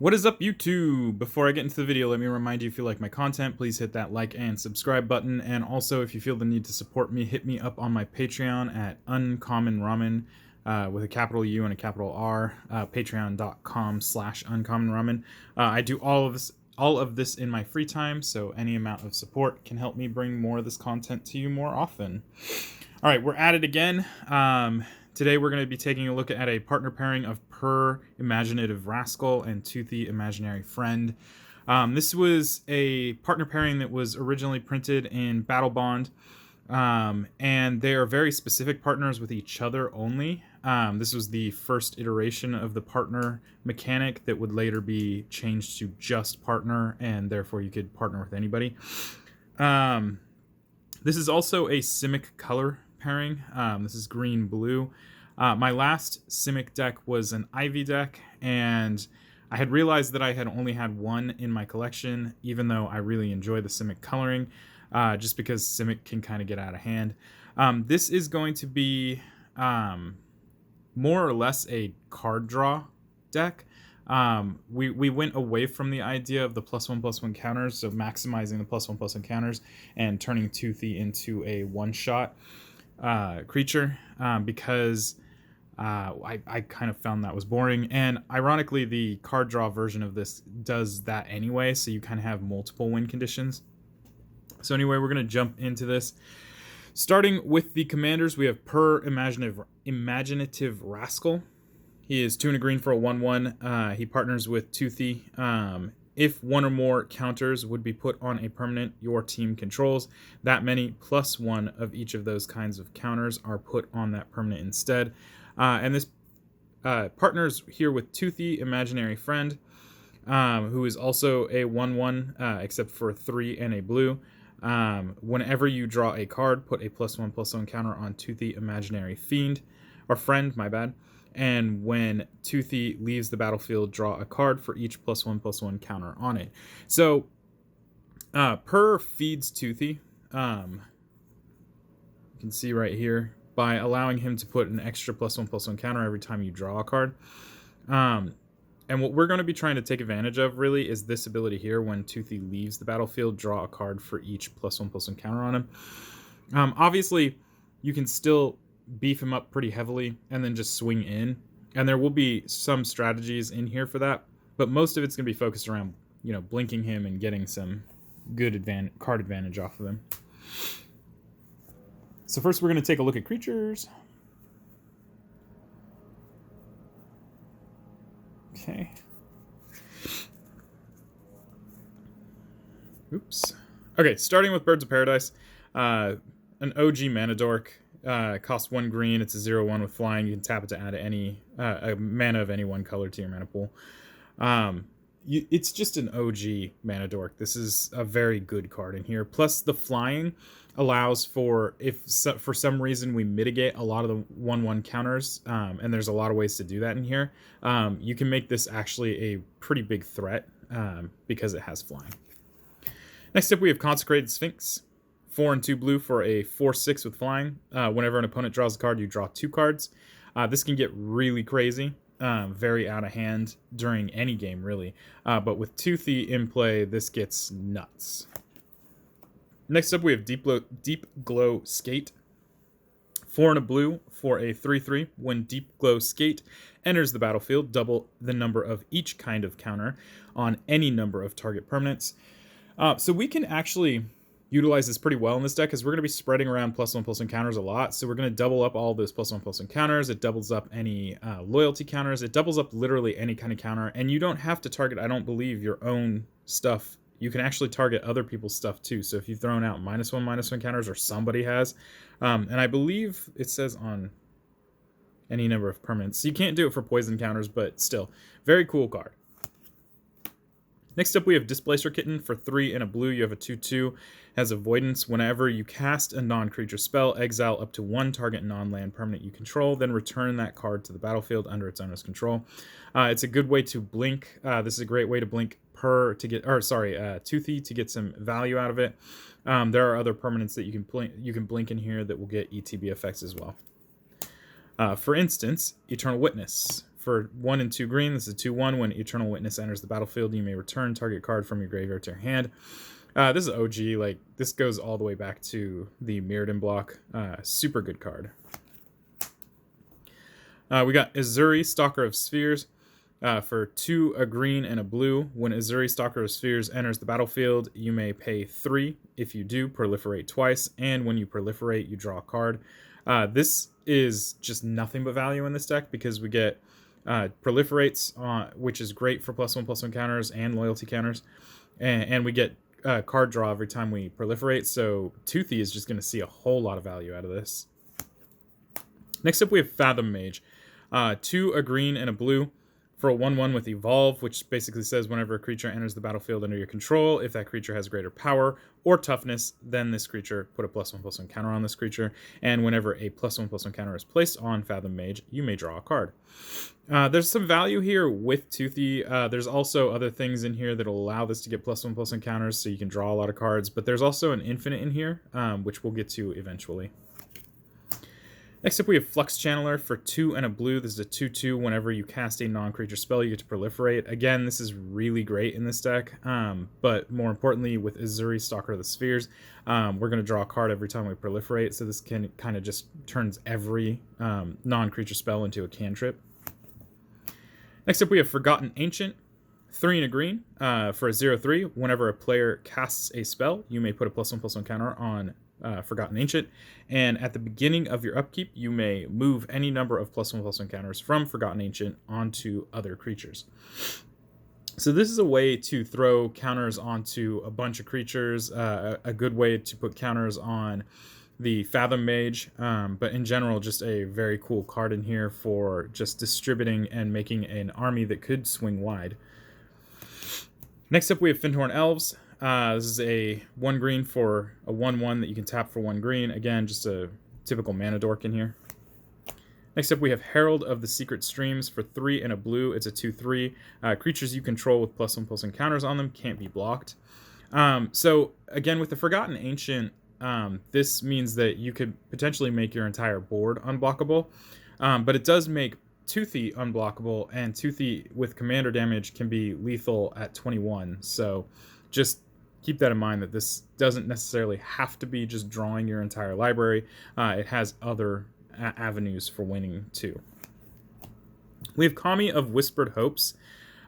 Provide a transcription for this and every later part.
What is up, YouTube? Before I get into the video, let me remind you, if you like my content, please hit that like and subscribe button. And also, if you feel the need to support me, hit me up on my Patreon at Uncommon Ramen, with a capital U and a capital R, patreon.com/Uncommon Ramen. I do all of this in my free time, so any amount of support can help me bring more of this content to you more often. All right, we're at it again. Today we're going to be taking a look at a partner pairing of Pir, Imaginative Rascal, and Toothy, Imaginary Friend. This was a partner pairing that was originally printed in Battle Bond, and they are very specific partners with each other only. This was the first iteration of the partner mechanic that would later be changed to just partner, and therefore you could partner with anybody. This is also a Simic color pairing. This is green-blue. My last Simic deck was an Ivy deck, and I had realized that I had only had one in my collection, even though I really enjoy the Simic coloring, just because Simic can kind of get out of hand. This is going to be more or less a card draw deck. We went away from the idea of the +1/+1 counters, so maximizing the +1/+1 counters and turning Toothy into a one-shot creature, because I kind of found that was boring. And ironically, the card draw version of this does that anyway, so you kind of have multiple win conditions. So anyway, we're going to jump into this. Starting with the commanders, we have Pir, Imaginative Rascal. He is 2 and a green for a 1/1. He partners with Toothy. If one or more counters would be put on a permanent your team controls, that many +1 of each of those kinds of counters are put on that permanent instead. And this partners here with Toothy, Imaginary Friend, who is also a 1/1, except for 3 and a blue. Whenever you draw a card, put a +1/+1 counter on Toothy, Imaginary Fiend, or Friend, my bad. And when Toothy leaves the battlefield, draw a card for each +1/+1 counter on it. So, Pir feeds Toothy. You can see right here, by allowing him to put an extra +1/+1 counter every time you draw a card. And what we're going to be trying to take advantage of, really, is this ability here. When Toothy leaves the battlefield, draw a card for each +1/+1 counter on him. Obviously, you can still beef him up pretty heavily and then just swing in, and there will be some strategies in here for that, but most of it's going to be focused around, blinking him and getting some good card advantage off of him. So first we're going to take a look at creatures. Okay. Oops. Okay, starting with Birds of Paradise. An OG mana dork. Costs 1 green. It's a 0/1 with flying. You can tap it to add a mana of any one color to your mana pool. It's just an OG mana dork. This is a very good card in here. Plus, the flying allows for, for some reason we mitigate a lot of the 1/1 counters, and there's a lot of ways to do that in here. You can make this actually a pretty big threat, because it has flying. Next up, we have Consecrated Sphinx. 4 and 2 blue for a 4/6 with flying. Whenever an opponent draws a card, you draw 2 cards. This can get really crazy, very out of hand during any game, really. But with Toothy in play, this gets nuts. Next up, we have Deep Glow Skate. 4 and a blue for a 3/3. When Deep Glow Skate enters the battlefield, double the number of each kind of counter on any number of target permanents. So we can actually utilize this pretty well in this deck, because we're going to be spreading around +1/+1 counters a lot. So we're going to double up all those +1/+1 counters. It doubles up any loyalty counters. It doubles up literally any kind of counter. And you don't have to target, I don't believe, your own stuff. You can actually target other people's stuff too. So if you've thrown out -1/-1 counters, or somebody has, and I believe it says on any number of permanents. You can't do it for poison counters, but still, very cool card. Next up, we have Displacer Kitten. For 3 and a blue, you have a 2/2. Has Avoidance. Whenever you cast a non-creature spell, exile up to 1 target non-land permanent you control, then return that card to the battlefield under its owner's control. It's a good way to blink. This is a great way to blink Toothy to get some value out of it. There are other permanents that you can blink in here that will get ETB effects as well. For instance, Eternal Witness. For 1 and 2 green, this is 2/1. When Eternal Witness enters the battlefield, you may return target card from your graveyard to your hand. This is OG. Like, this goes all the way back to the Mirrodin block. Super good card. We got Azuri, Stalker of Spheres. For 2, a green, and a blue. When Azuri, Stalker of Spheres enters the battlefield, you may pay 3. If you do, proliferate twice. And when you proliferate, you draw a card. This is just nothing but value in this deck because we get proliferates, which is great for +1/+1 counters and loyalty counters. And we get card draw every time we proliferate. So Toothy is just going to see a whole lot of value out of this. Next up, we have Fathom Mage. 2, a green, and a blue. For a 1/1 with Evolve, which basically says whenever a creature enters the battlefield under your control, if that creature has greater power or toughness than this creature, put a +1/+1 counter on this creature. And whenever a +1/+1 counter is placed on Fathom Mage, you may draw a card. There's some value here with Toothy. There's also other things in here that will allow this to get +1/+1 counters, so you can draw a lot of cards. But there's also an infinite in here, which we'll get to eventually. Next up, we have Flux Channeler for 2 and a blue. This is a 2/2. Whenever you cast a non-creature spell, you get to proliferate. Again, this is really great in this deck, but more importantly, with Azuri, Stalker of the Spheres, we're going to draw a card every time we proliferate, so this can kind of just turns every non-creature spell into a cantrip. Next up, we have Forgotten Ancient. 3 and a green for a 0/3. Whenever a player casts a spell, you may put a +1/+1 counter on Forgotten Ancient, and at the beginning of your upkeep, you may move any number of +1/+1 counters from Forgotten Ancient onto other creatures. So this is a way to throw counters onto a bunch of creatures, a good way to put counters on the Fathom Mage, but in general, just a very cool card in here for just distributing and making an army that could swing wide. Next up, we have Fyndhorn Elves. This is a 1 green for a 1/1 that you can tap for 1 green. Again, just a typical mana dork in here. Next up, we have Herald of the Secret Streams for 3 and a blue. It's a 2/3. Creatures you control with +1/+1 counters on them can't be blocked. So again, with the Forgotten Ancient, this means that you could potentially make your entire board unblockable, but it does make Toothy unblockable, and Toothy with commander damage can be lethal at 21. So just keep that in mind, that this doesn't necessarily have to be just drawing your entire library. It has other avenues for winning too. We have Kami of Whispered Hopes.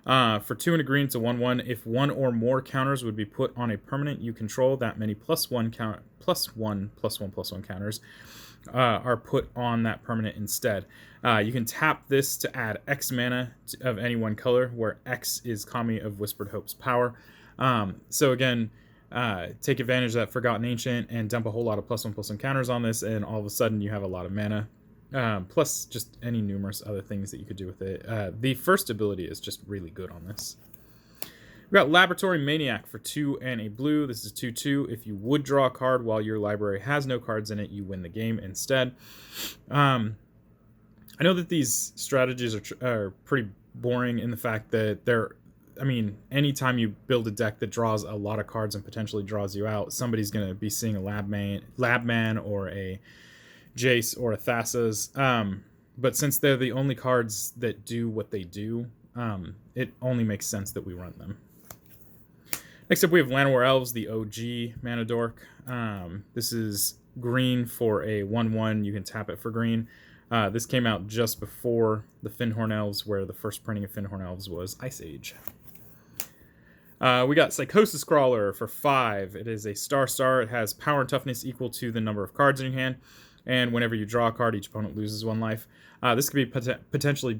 For 2 and a green, it's a 1/1. If 1 or more counters would be put on a permanent you control, that many +1 +1/+1 counters are put on that permanent instead. You can tap this to add X mana of any one color, where X is Kami of Whispered Hope's power. So again, take advantage of that Forgotten Ancient and dump a whole lot of +1/+1 counters on this, and all of a sudden you have a lot of mana. Plus just any numerous other things that you could do with it. The first ability is just really good on this. We've got Laboratory Maniac for 2 and a blue. This is 2/2. If you would draw a card while your library has no cards in it, you win the game instead. I know that these strategies are pretty boring in the fact that anytime you build a deck that draws a lot of cards and potentially draws you out, somebody's going to be seeing a Labman or a Jace or a Thassa's. But since they're the only cards that do what they do, it only makes sense that we run them. Next up, we have Llanowar Elves, the OG mana dork. This is green for a 1/1. You can tap it for green. This came out just before the Fyndhorn Elves, where the first printing of Fyndhorn Elves was Ice Age. We got Psychosis Crawler for 5. It is a star. It has power and toughness equal to the number of cards in your hand, and whenever you draw a card, each opponent loses 1 life. This could be potentially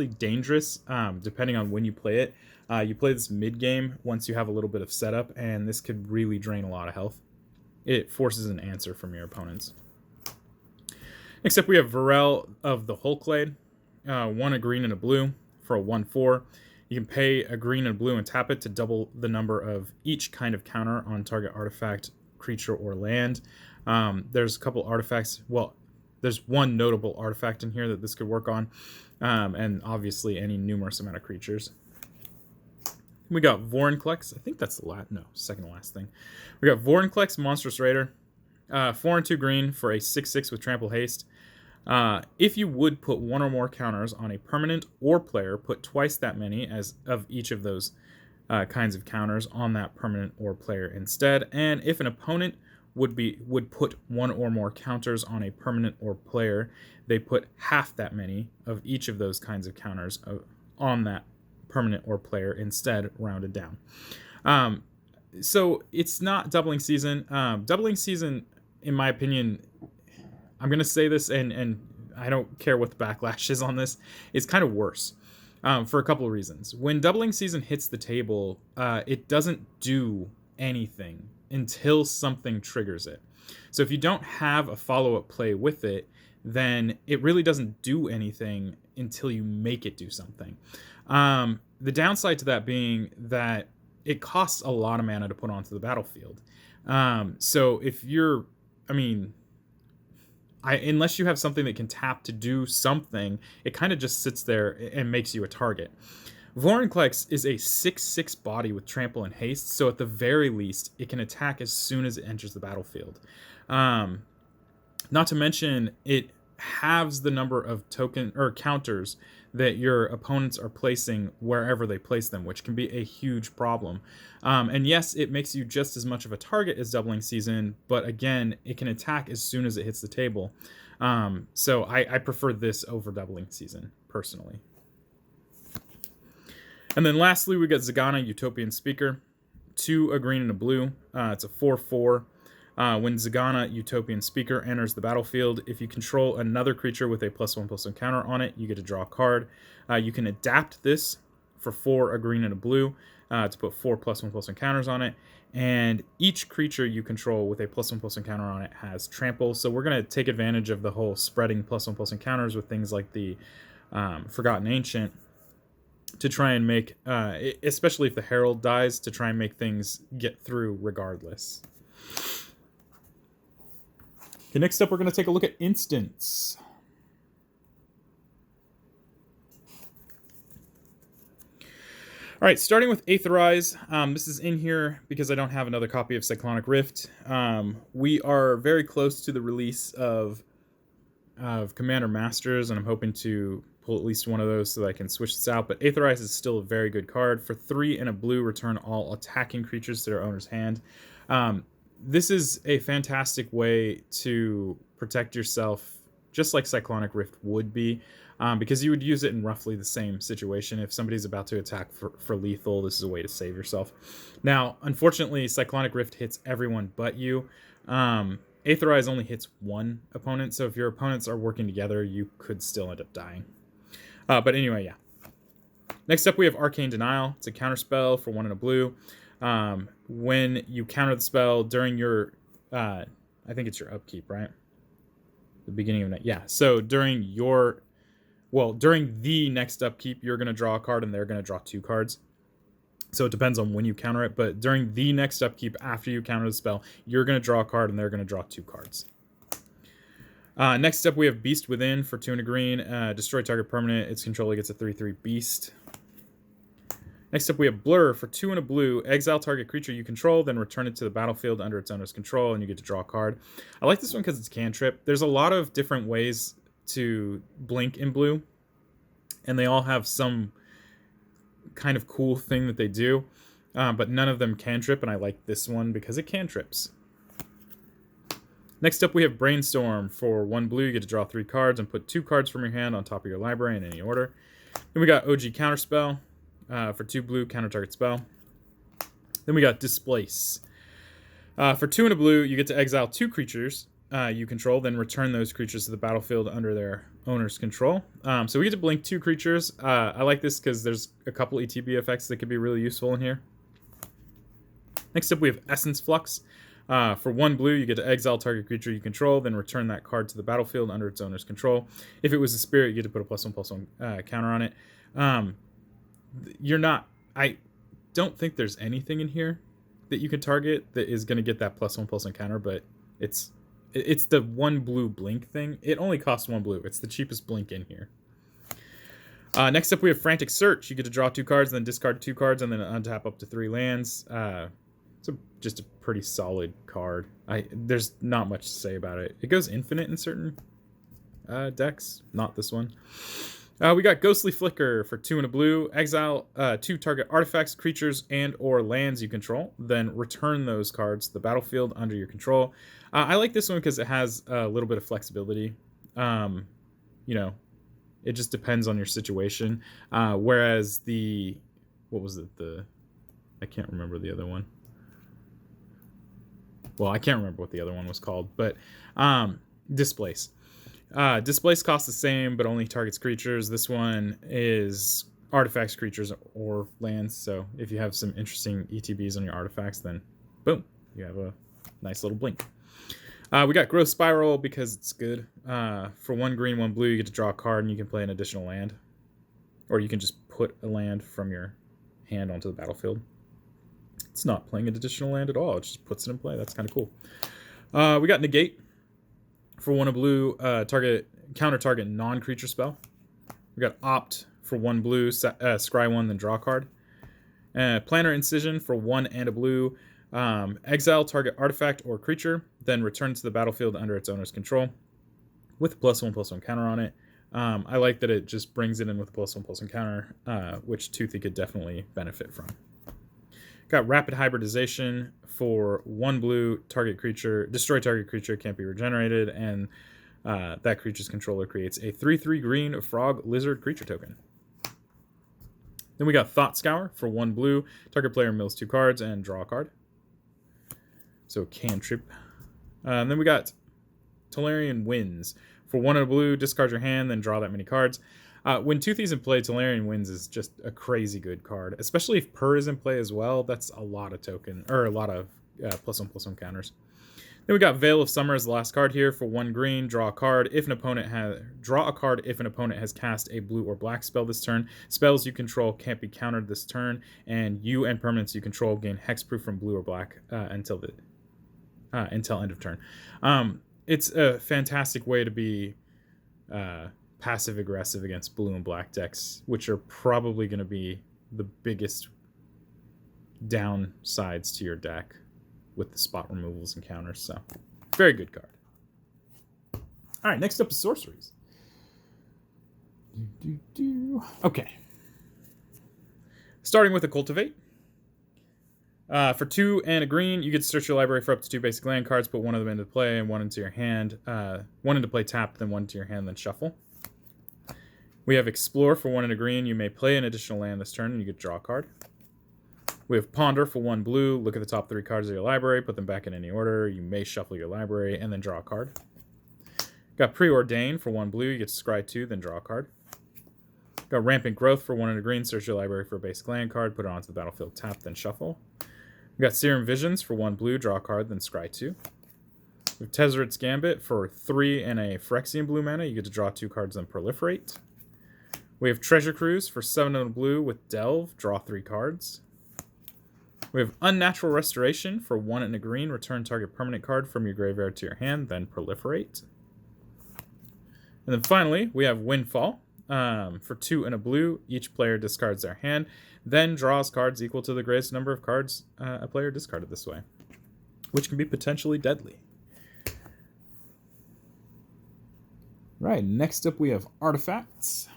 dangerous, depending on when you play it. You play this mid-game once you have a little bit of setup, and this could really drain a lot of health. It forces an answer from your opponents. Next up, we have Varel of the Hulklade. 1 a green and a blue for a 1/4. You can pay a green and a blue and tap it to double the number of each kind of counter on target artifact, creature, or land. There's a couple artifacts. Well, there's one notable artifact in here that this could work on, and obviously any numerous amount of creatures. We got Vorinclex. I think that's the second to last thing. We got Vorinclex, Monstrous Raider. 4 and 2 green for a 6/6 with Trample Haste. If you would put one or more counters on a permanent or player, put twice that many as of each of those kinds of counters on that permanent or player instead. And if an opponent would put one or more counters on a permanent or player, they put half that many of each of those kinds of counters on that permanent or player instead, rounded down. So it's not doubling season. Doubling season, in my opinion, I'm gonna say this, and I don't care what the backlash is on this, it's kind of worse. For a couple of reasons. When doubling season hits the table, it doesn't do anything until something triggers it. So if you don't have a follow-up play with it, then it really doesn't do anything until you make it do something. The downside to that being that it costs a lot of mana to put onto the battlefield. So if you're, unless you have something that can tap to do something, it kind of just sits there and makes you a target. Vorinclex is a 6/6 body with trample and haste, so at the very least, it can attack as soon as it enters the battlefield. Not to mention, it halves the number of token or counters that your opponents are placing wherever they place them, which can be a huge problem. And yes, it makes you just as much of a target as doubling season, but again, it can attack as soon as it hits the table. So I prefer this over doubling season, personally. And then lastly, we got Zagana, Utopian Speaker. 2, a green and a blue. It's a 4/4. When Zagana, Utopian Speaker, enters the battlefield, if you control another creature with a +1/+1 counter on it, you get to draw a card. You can adapt this for 4, a green and a blue, to put 4 +1/+1 counters on it. And each creature you control with a +1/+1 counter on it has trample. So we're going to take advantage of the whole spreading +1/+1 counters with things like the Forgotten Ancient to try and make, especially if the Herald dies, to try and make things get through regardless. Okay, next up, we're going to take a look at instants. All right, starting with Aetherize. This is in here because I don't have another copy of Cyclonic Rift. We are very close to the release of Commander Masters, and I'm hoping to pull at least one of those so that I can switch this out. But Aetherize is still a very good card. For 3 and a blue, return all attacking creatures to their owner's hand. This is a fantastic way to protect yourself, just like Cyclonic Rift would be, because you would use it in roughly the same situation. If somebody's about to attack for lethal, this is a way to save yourself. Now, unfortunately, Cyclonic Rift hits everyone but you. Aetherize only hits one opponent, so if your opponents are working together, you could still end up dying. But anyway, yeah. Next up, we have Arcane Denial. It's a counterspell for 1 and a blue. When you counter the spell during your, I think it's your upkeep, right? The beginning of night. Yeah. So during the next upkeep, you're going to draw a card and they're going to draw 2 cards. So it depends on when you counter it, but during the next upkeep after you counter the spell, you're going to draw a card and they're going to draw 2 cards. Next up, we have Beast Within for 2 and a green. Destroy target permanent. Its controller gets a 3/3 beast. Next up, we have Blur for 2 and a blue. Exile target creature you control, then return it to the battlefield under its owner's control, and you get to draw a card. I like this one because it's cantrip. There's a lot of different ways to blink in blue, and they all have some kind of cool thing that they do, but none of them cantrip, and I like this one because it cantrips. Next up, we have Brainstorm. For 1 blue, you get to draw 3 cards and put 2 cards from your hand on top of your library in any order. Then we got OG Counterspell. For 2 blue, counter target spell. Then we got Displace. For 2 and a blue, you get to exile 2 creatures you control, then return those creatures to the battlefield under their owner's control. So we get to blink 2 creatures. I like this because there's a couple ETB effects that could be really useful in here. Next up, we have Essence Flux. For 1 blue, you get to exile target creature you control, then return that card to the battlefield under its owner's control. If it was a spirit, you get to put a +1/+1 counter on it. I don't think there's anything in here that you can target that is going to get that +1/+1 counter, but it's the 1 blue blink thing. It only costs 1 blue. It's the cheapest blink in here. Next up, we have Frantic Search. You get to draw 2 cards, then discard 2 cards, and then untap up to 3 lands. It's just a pretty solid card. There's not much to say about it. It goes infinite in certain decks, not this one. We got Ghostly Flicker for 2 and a blue. Exile 2 target artifacts, creatures, and or lands you control. Then return those cards to the battlefield under your control. I like this one because it has a little bit of flexibility. You know, it just depends on your situation. Whereas what was it? I can't remember the other one. Well, I can't remember what the other one was called, but Displace. Displace costs the same, but only targets creatures. This one is artifacts, creatures, or lands. So if you have some interesting ETBs on your artifacts, then boom, you have a nice little blink. We got Growth Spiral because it's good. For 1 green, 1 blue, you get to draw a card and you can play an additional land. Or you can just put a land from your hand onto the battlefield. It's not playing an additional land at all. It just puts it in play. That's kind of cool. We got Negate. For 1 blue, counter target non-creature spell. We got Opt for 1 blue, scry 1, then draw a card. Planner Incision for 1 and a blue. Exile target artifact or creature, then return to the battlefield under its owner's control with a +1/+1 counter on it. I like that it just brings it in with a +1/+1 counter, which Toothy could definitely benefit from. Got Rapid Hybridization for 1 blue, destroy target creature, can't be regenerated, and that creature's controller creates a 3/3 green frog lizard creature token. Then we got Thought Scour for 1 blue, target player mills 2 cards and draw a card. So cantrip. And then we got Tolarian Winds. For 1 and a blue, discard your hand, then draw that many cards. When Toothy's in play, Tolarian Winds is just a crazy good card, especially if Pir is in play as well. That's a lot of a lot of +1/+1 counters. Then we got Veil of Summer as the last card here. For 1 green, draw a card. Draw a card if an opponent has cast a blue or black spell this turn. Spells you control can't be countered this turn, and you and permanents you control gain hexproof from blue or black until end of turn. It's a fantastic way to be passive aggressive against blue and black decks, which are probably going to be the biggest downsides to your deck with the spot removals and counters. So very good card. All right, next up is sorceries. Okay, starting with a Cultivate. For 2 and a green, you get to search your library for up to 2 basic land cards, put 1 of them into play and 1 into your hand. 1 into play tapped, then 1 into your hand, then shuffle. We have Explore for 1 and a green. You may play an additional land this turn and you get to draw a card. We have Ponder for 1 blue. Look at the top 3 cards of your library, put them back in any order. You may shuffle your library and then draw a card. Got Preordain for 1 blue. You get to scry 2, then draw a card. Got Rampant Growth for 1 and a green. Search your library for a basic land card, put it onto the battlefield, tap, then shuffle. We got Serum Visions for 1 blue, draw a card, then scry 2. We have Tezzeret's Gambit for 3 and a Phyrexian blue mana. You get to draw 2 cards, then proliferate. We have Treasure Cruise for 7 and a blue with Delve, draw 3 cards. We have Unnatural Restoration for 1 and a green. Return target permanent card from your graveyard to your hand, then proliferate. And then finally, we have Windfall for 2 and a blue. Each player discards their hand, then draws cards equal to the greatest number of cards a player discarded this way, which can be potentially deadly. Right, next up we have Artifacts.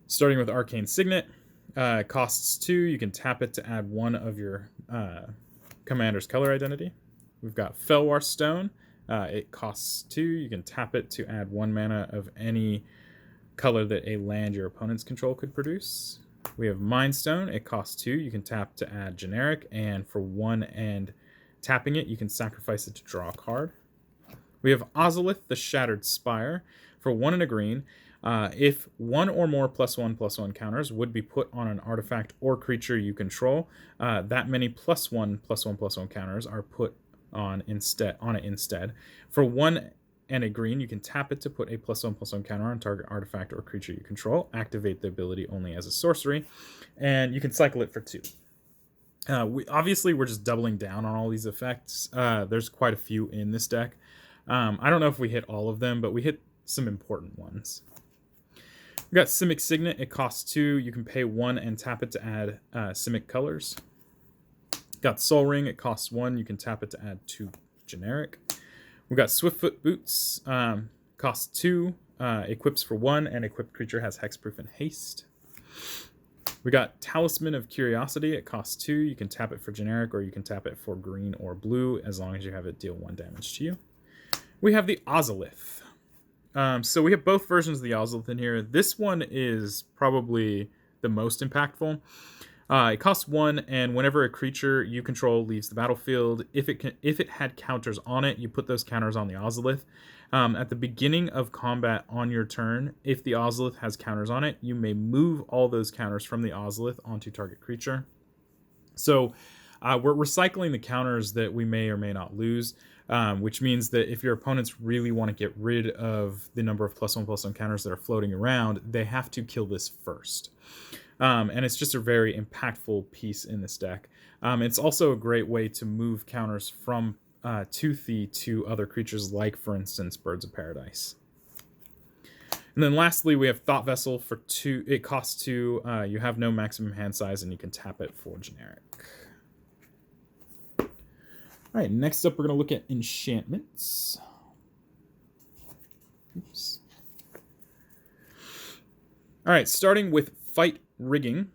Starting with Arcane Signet. Costs 2. You can tap it to add 1 of your commander's color identity. We've got Felwar Stone. It costs 2. You can tap it to add 1 mana of any color that a land your opponents control could produce. We have Mind Stone. It costs 2. You can tap to add generic, and for 1 and tapping it, you can sacrifice it to draw a card. We have Ozolith, the Shattered Spire. For 1 and a green, if 1 or more +1/+1 counters would be put on an artifact or creature you control, that many +1/+1/+1 counters are put on it instead. For 1 and a green, you can tap it to put a +1/+1 counter on target artifact or creature you control. Activate the ability only as a sorcery, and you can cycle it for 2. We're just doubling down on all these effects. There's quite a few in this deck. I don't know if we hit all of them, but we hit some important ones. We got Simic Signet. It costs 2. You can pay 1 and tap it to add Simic colors. Got Soul Ring. It costs 1. You can tap it to add 2 generic. We got Swiftfoot Boots. Costs 2, equips for 1, and equipped creature has hexproof and haste. We got Talisman of Curiosity. It costs 2. You can tap it for generic, or you can tap it for green or blue, as long as you have it deal 1 damage to you. We have the Ozolith. So we have both versions of the Ozolith in here. This one is probably the most impactful. It costs 1, and whenever a creature you control leaves the battlefield, if it had counters on it, you put those counters on the Ozolith. At the beginning of combat on your turn, if the Ozolith has counters on it, you may move all those counters from the Ozolith onto target creature. So we're recycling the counters that we may or may not lose, which means that if your opponents really want to get rid of the number of +1/+1 counters that are floating around, they have to kill this first. And it's just a very impactful piece in this deck. It's also a great way to move counters from Toothy to other creatures, like, for instance, Birds of Paradise. And then lastly, we have Thought Vessel for 2. It costs 2. You have no maximum hand size, and you can tap it for generic. All right, next up, we're going to look at enchantments. Oops. All right, starting with Fight Rigging.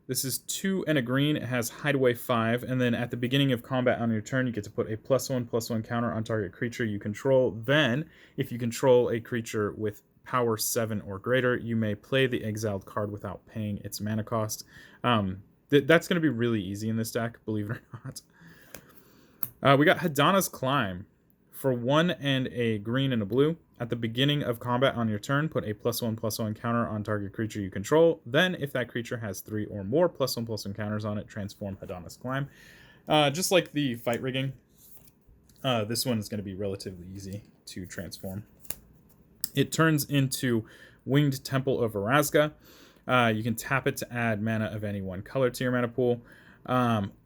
This is 2 and a green. It has Hideaway 5, and then at the beginning of combat on your turn, you get to put a +1/+1 counter on target creature you control. Then, if you control a creature with power 7 or greater, you may play the exiled card without paying its mana cost. That's going to be really easy in this deck, believe it or not. We got Hadana's Climb. For 1 and a green and a blue, at the beginning of combat on your turn, put a +1/+1 counter on target creature you control. Then, if that creature has 3 or more +1/+1 counters on it, transform Hadana's Climb. Just like the Fight Rigging, this one is going to be relatively easy to transform. It turns into Winged Temple of Orazga. You can tap it to add mana of any one color to your mana pool,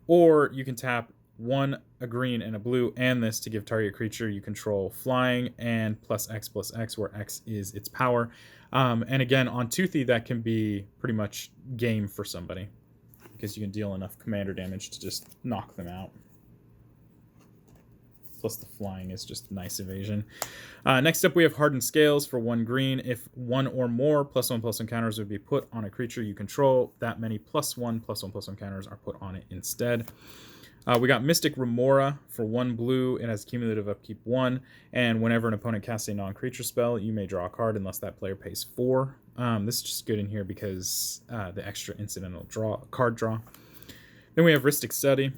or you can tap 1, a green, and a blue, and this to give target creature you control flying and +X/+X, where X is its power. And again, on Toothy, that can be pretty much game for somebody, because you can deal enough commander damage to just knock them out. Plus the flying is just nice evasion. Next up, we have Hardened Scales for 1 green. If 1 or more +1/+1 counters would be put on a creature you control, that many +1/+1 counters are put on it instead. We got Mystic Remora for 1 blue. It has cumulative upkeep 1, and whenever an opponent casts a non-creature spell, you may draw a card unless that player pays 4. This is just good in here because the extra incidental card draw. Then we have Rhystic Study.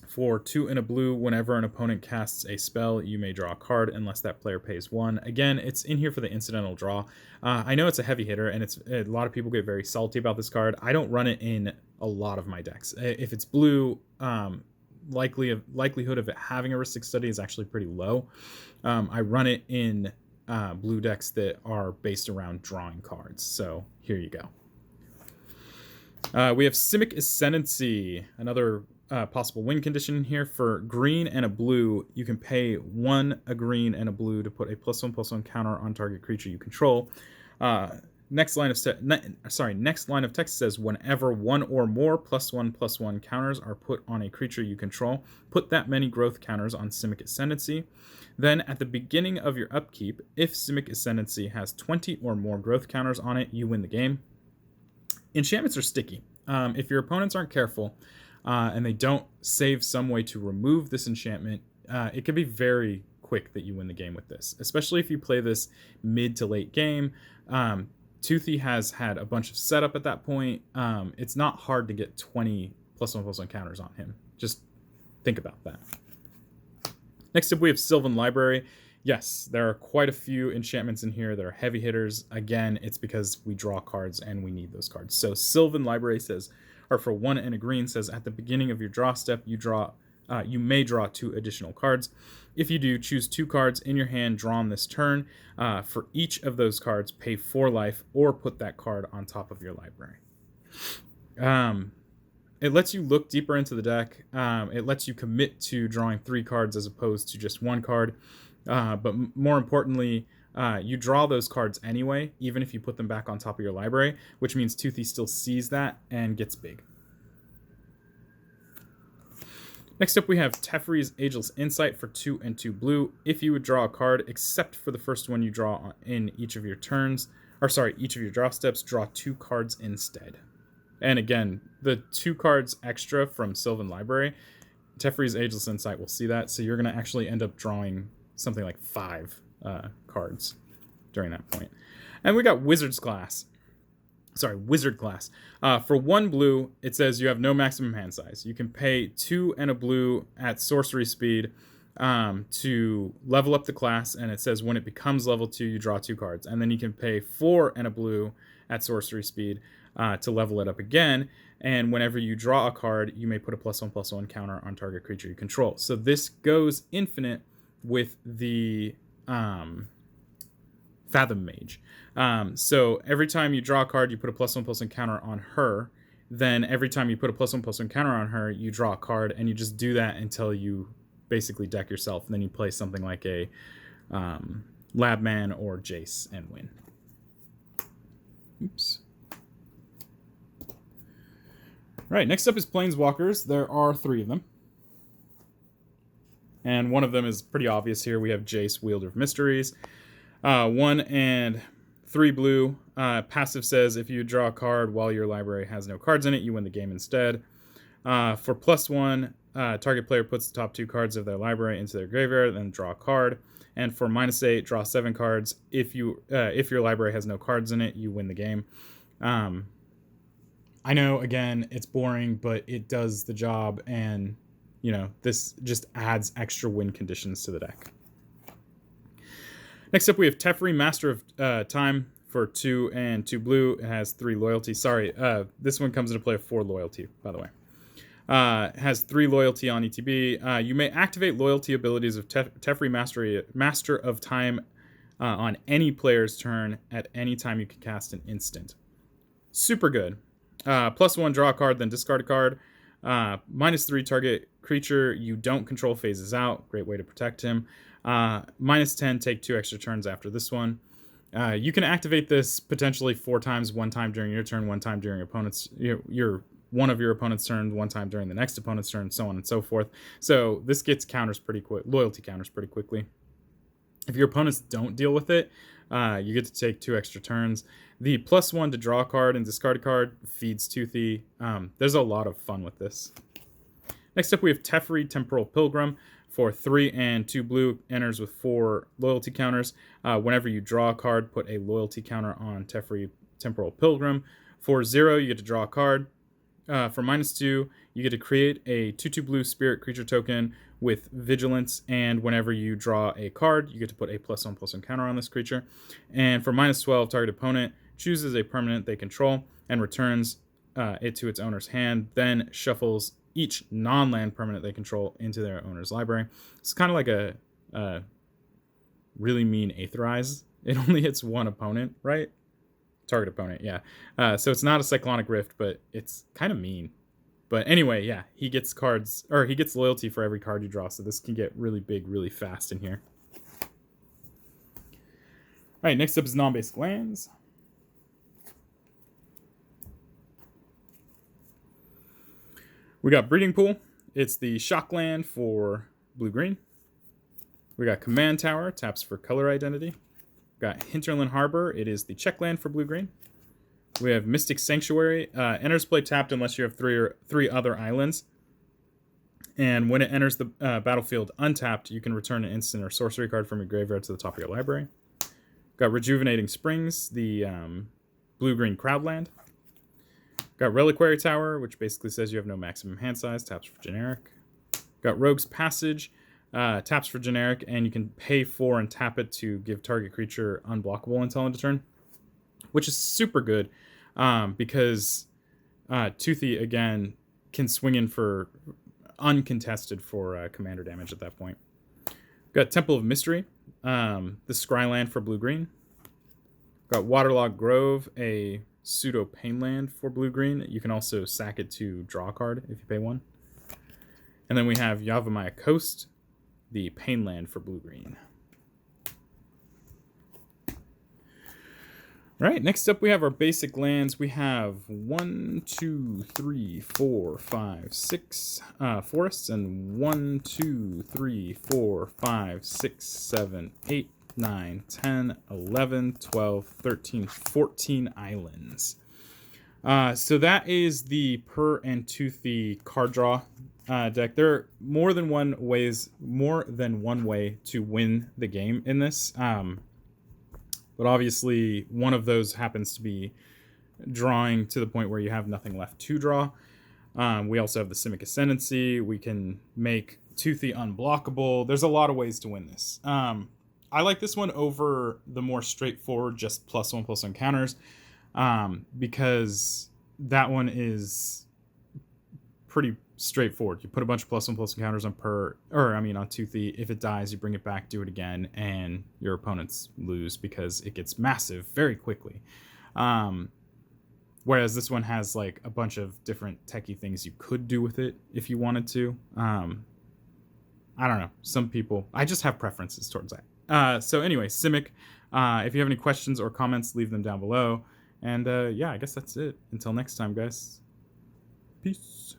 For 2 and a blue, whenever an opponent casts a spell, you may draw a card unless that player pays 1. Again, it's in here for the incidental draw. I know it's a heavy hitter, and a lot of people get very salty about this card. I don't run it in a lot of my decks. If it's blue, likelihood of it having a Rhystic Study is actually pretty low. I run it in blue decks that are based around drawing cards. So here you go. We have Simic Ascendancy, another possible win condition here. For green and a blue, you can pay 1, a green, and a blue to put a +1/+1 counter on target creature you control. Next line of text says, whenever 1 or more +1/+1 counters are put on a creature you control, put that many growth counters on Simic Ascendancy. Then, at the beginning of your upkeep, if Simic Ascendancy has 20 or more growth counters on it, you win the game. Enchantments are sticky. If your opponents aren't careful, and they don't save some way to remove this enchantment, it can be very quick that you win the game with this, especially if you play this mid to late game. Toothy has had a bunch of setup at that point. It's not hard to get 20 +1/+1 counters on him. Just think about that. Next up, we have Sylvan Library. Yes, there are quite a few enchantments in here that are heavy hitters. Again, it's because we draw cards and we need those cards. So Sylvan Library says, or for 1 and a green, says at the beginning of your draw step, you may draw 2 additional cards. If you do, choose 2 cards in your hand drawn this turn. For each of those cards, pay 4 life or put that card on top of your library. It lets you look deeper into the deck. It lets you commit to drawing 3 cards as opposed to just 1 card. But more importantly, you draw those cards anyway, even if you put them back on top of your library, which means Toothy still sees that and gets big. Next up, we have Teferi's Ageless Insight for 2 and 2 blue. If you would draw a card, except for the first one you draw in each of your turns, or sorry, each of your draw steps, draw 2 cards instead. And again, the 2 cards extra from Sylvan Library, Teferi's Ageless Insight will see that, so you're going to actually end up drawing something like 5 cards during that point. And we got Wizard Class. For 1 blue, it says you have no maximum hand size. You can pay 2 and a blue at sorcery speed to level up the class, and it says when it becomes level 2, you draw 2 cards. And then you can pay 4 and a blue at sorcery speed to level it up again, and whenever you draw a card, you may put a +1/+1 counter on target creature you control. So this goes infinite with the Fathom Mage. So every time you draw a card, you put a +1/+1 counter on her. Then every time you put a +1/+1 counter on her, you draw a card, and you just do that until you basically deck yourself. And then you play something like a Labman or Jace and win. Oops. Right, next up is Planeswalkers. There are 3 of them. And one of them is pretty obvious here. We have Jace, Wielder of Mysteries. 1 and 3 blue. Passive says if you draw a card while your library has no cards in it, you win the game instead. For +1, target player puts the top 2 cards of their library into their graveyard, then draw a card. And for -8, draw 7 cards. If your library has no cards in it, you win the game. I know, again, it's boring, but it does the job, and, you know, this just adds extra win conditions to the deck. Next up, we have Teferi, Master of Time for 2 and 2 blue. It has 3 loyalty. Sorry, this one comes into play with 4 loyalty, by the way. It has 3 loyalty on ETB. You may activate loyalty abilities of Teferi, Master of Time on any player's turn at any time you can cast an instant. Super good. +1, draw a card, then discard a card. -3, target creature you don't control phases out. Great way to protect him. -10, take 2 extra turns after this one. You can activate this potentially 4 times, 1 time during your turn, 1 time during one of your opponent's turns, 1 time during the next opponent's turn, so on and so forth. So this gets counters pretty quick, loyalty counters pretty quickly. If your opponents don't deal with it, you get to take 2 extra turns. The +1 to draw a card and discard a card feeds Toothy. There's a lot of fun with this. Next up, we have Teferi, Temporal Pilgrim. For 3 and 2 blue, enters with 4 loyalty counters. Whenever you draw a card, put a loyalty counter on Teferi, Temporal Pilgrim. For 0, you get to draw a card. For -2, you get to create a 2/2 blue spirit creature token with vigilance, and whenever you draw a card, you get to put a +1/+1 counter on this creature. And for -12, target opponent chooses a permanent they control and returns it to its owner's hand, then shuffles each non-land permanent they control into their owner's library. It's kind of like a really mean Aetherize. It only hits 1 opponent, right? Target opponent, yeah. So it's not a Cyclonic Rift, but it's kind of mean. But anyway, yeah, he gets cards, or he gets loyalty for every card you draw, so this can get really big really fast in here. All right, next up is non-basic lands. We got Breeding Pool. It's the shock land for blue-green. We got Command Tower, taps for color identity. We got Hinterland Harbor. It is the check land for blue-green. We have Mystic Sanctuary. Enters play tapped unless you have 3 other islands. And when it enters the battlefield untapped, you can return an instant or sorcery card from your graveyard to the top of your library. Got Rejuvenating Springs, the blue-green crowdland. Got Reliquary Tower, which basically says you have no maximum hand size, taps for generic. Got Rogue's Passage, taps for generic, and you can pay 4 and tap it to give target creature unblockable until end of turn, which is super good because Toothy, again, can swing in for uncontested for commander damage at that point. Got Temple of Mystery, the Scryland for blue-green. Got Waterlogged Grove, a pseudo Painland for blue-green. You can also sack it to draw a card if you pay 1. And then we have Yavimaya Coast, the Painland for blue-green. Right, next up we have our basic lands. We have 1, 2, 3, 4, 5, 6 forests, and 1, 2, 3, 4, 5, 6, 7, 8, 9, 10, 11, 12, 13, 14 islands. So that is the Pir and Toothy card draw deck. There are more than one way to win the game in this. But obviously, one of those happens to be drawing to the point where you have nothing left to draw. We also have the Simic Ascendancy. We can make Toothy unblockable. There's a lot of ways to win this. I like this one over the more straightforward, just +1/+1 counters, because that one is pretty straightforward. You put a bunch of +1/+1 counters on on Toothy. If it dies, you bring it back, do it again, and your opponents lose because it gets massive very quickly. Whereas this one has like a bunch of different techie things you could do with it if you wanted to. I don't know. Some people, I just have preferences towards that. So anyway, Simic. If you have any questions or comments, leave them down below. And yeah, I guess that's it. Until next time, guys. Peace.